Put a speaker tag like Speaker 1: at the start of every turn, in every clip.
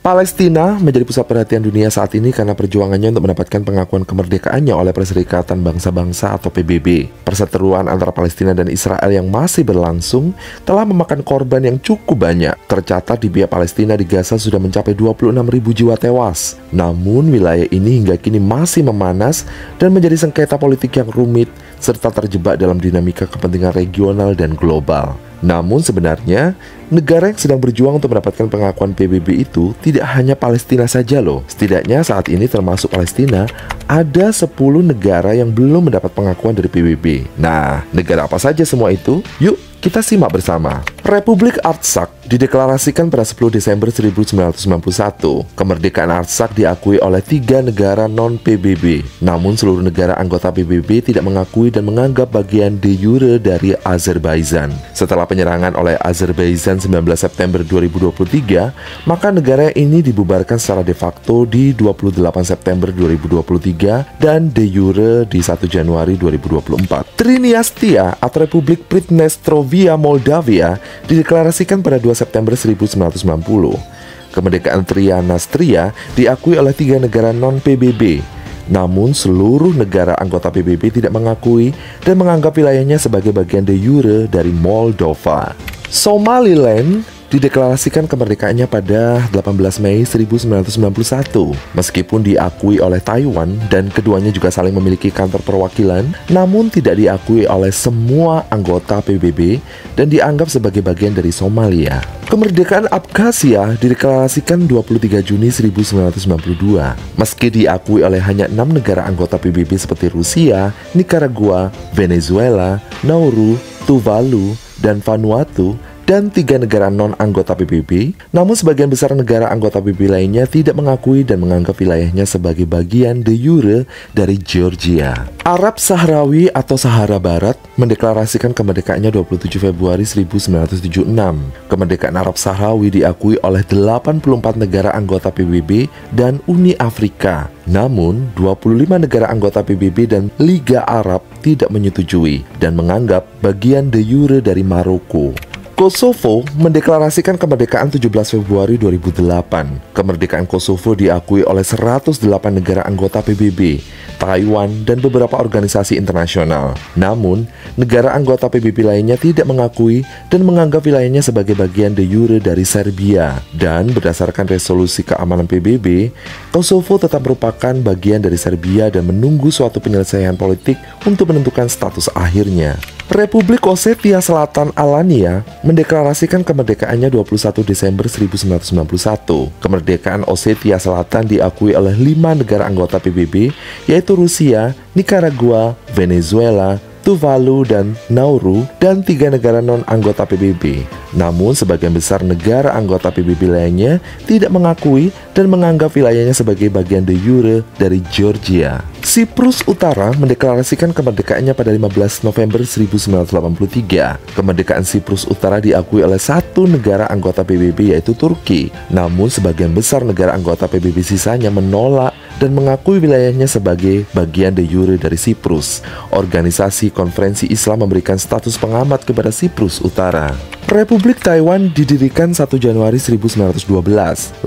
Speaker 1: Palestina menjadi pusat perhatian dunia saat ini karena perjuangannya untuk mendapatkan pengakuan kemerdekaannya oleh Perserikatan Bangsa-Bangsa atau PBB. Perseteruan antara Palestina dan Israel yang masih berlangsung telah memakan korban yang cukup banyak. Tercatat di pihak Palestina di Gaza sudah mencapai 26.000 jiwa tewas. Namun wilayah ini hingga kini masih memanas dan menjadi sengketa politik yang rumit serta terjebak dalam dinamika kepentingan regional dan global. Namun sebenarnya, negara yang sedang berjuang untuk mendapatkan pengakuan PBB itu tidak hanya Palestina saja loh. Setidaknya saat ini termasuk Palestina, ada 10 negara yang belum mendapat pengakuan dari PBB. Nah, negara apa saja semua itu? Yuk, kita simak bersama. Republik Artsakh dideklarasikan pada 10 Desember 1991. Kemerdekaan Artsakh diakui oleh 3 negara non-PBB. Namun seluruh negara anggota PBB tidak mengakui dan menganggap bagian de jure dari Azerbaijan. Setelah penyerangan oleh Azerbaijan 19 September 2023, maka negara ini dibubarkan secara de facto di 28 September 2023 dan de jure di 1 Januari 2024. Triniastia atau Republik Pridnestrovia Moldavia dideklarasikan pada 2 September 1990. Kemerdekaan Trianastria diakui oleh 3 negara non-PBB. Namun seluruh negara anggota PBB tidak mengakui dan menganggap wilayahnya sebagai bagian de jure dari Moldova. Somaliland dideklarasikan kemerdekaannya pada 18 Mei 1991. Meskipun diakui oleh Taiwan dan keduanya juga saling memiliki kantor perwakilan, namun tidak diakui oleh semua anggota PBB dan dianggap sebagai bagian dari Somalia. Kemerdekaan Abkhazia dideklarasikan 23 Juni 1992. Meski diakui oleh hanya 6 negara anggota PBB seperti Rusia, Nicaragua, Venezuela, Nauru, Tuvalu, dan Vanuatu, dan 3 negara non-anggota PBB, namun sebagian besar negara anggota PBB lainnya tidak mengakui dan menganggap wilayahnya sebagai bagian de jure dari Georgia. Arab Sahrawi atau Sahara Barat mendeklarasikan kemerdekaannya 27 Februari 1976. Kemerdekaan Arab Sahrawi diakui oleh 84 negara anggota PBB dan Uni Afrika. Namun, 25 negara anggota PBB dan Liga Arab tidak menyetujui dan menganggap bagian de jure dari Maroko. Kosovo mendeklarasikan kemerdekaan 17 Februari 2008. Kemerdekaan Kosovo diakui oleh 108 negara anggota PBB, Taiwan, dan beberapa organisasi internasional. Namun, negara anggota PBB lainnya tidak mengakui dan menganggap wilayahnya sebagai bagian de jure dari Serbia. Dan berdasarkan resolusi keamanan PBB, Kosovo tetap merupakan bagian dari Serbia dan menunggu suatu penyelesaian politik untuk menentukan status akhirnya. Republik Osetia Selatan Alania mendeklarasikan kemerdekaannya 21 Desember 1991. Kemerdekaan Osetia Selatan diakui oleh 5 negara anggota PBB, yaitu Rusia, Nicaragua, Venezuela, Tuvalu, dan Nauru, dan 3 negara non-anggota PBB. Namun, sebagian besar negara anggota PBB lainnya tidak mengakui dan menganggap wilayahnya sebagai bagian de jure dari Georgia. Siprus Utara mendeklarasikan kemerdekaannya pada 15 November 1983. Kemerdekaan Siprus Utara diakui oleh 1 negara anggota PBB, yaitu Turki. Namun, sebagian besar negara anggota PBB sisanya menolak dan mengakui wilayahnya sebagai bagian de jure dari Siprus. Organisasi Konferensi Islam memberikan status pengamat kepada Siprus Utara. Republik Taiwan didirikan 1 Januari 1912,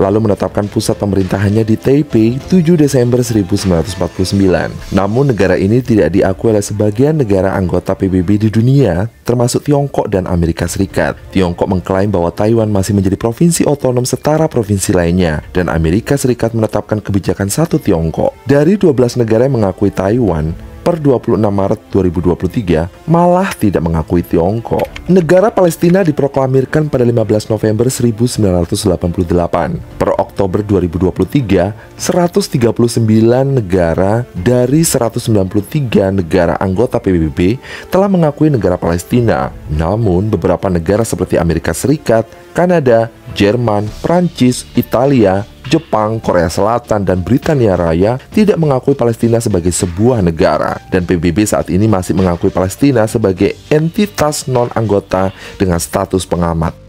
Speaker 1: lalu menetapkan pusat pemerintahannya di Taipei 7 Desember 1949. Namun negara ini tidak diakui oleh sebagian negara anggota PBB di dunia, termasuk Tiongkok dan Amerika Serikat. Tiongkok mengklaim bahwa Taiwan masih menjadi provinsi otonom setara provinsi lainnya, dan Amerika Serikat menetapkan kebijakan satu Tiongkok. Dari 12 negara yang mengakui Taiwan, per 26 Maret 2023 malah tidak mengakui Tiongkok. Negara Palestina diproklamirkan pada 15 November 1988. Per Oktober 2023, 139 negara dari 193 negara anggota PBB telah mengakui negara Palestina. Namun, beberapa negara seperti Amerika Serikat, Kanada, Jerman, Prancis, Italia, Jepang, Korea Selatan, dan Britania Raya tidak mengakui Palestina sebagai sebuah negara, dan PBB saat ini masih mengakui Palestina sebagai entitas non-anggota dengan status pengamat.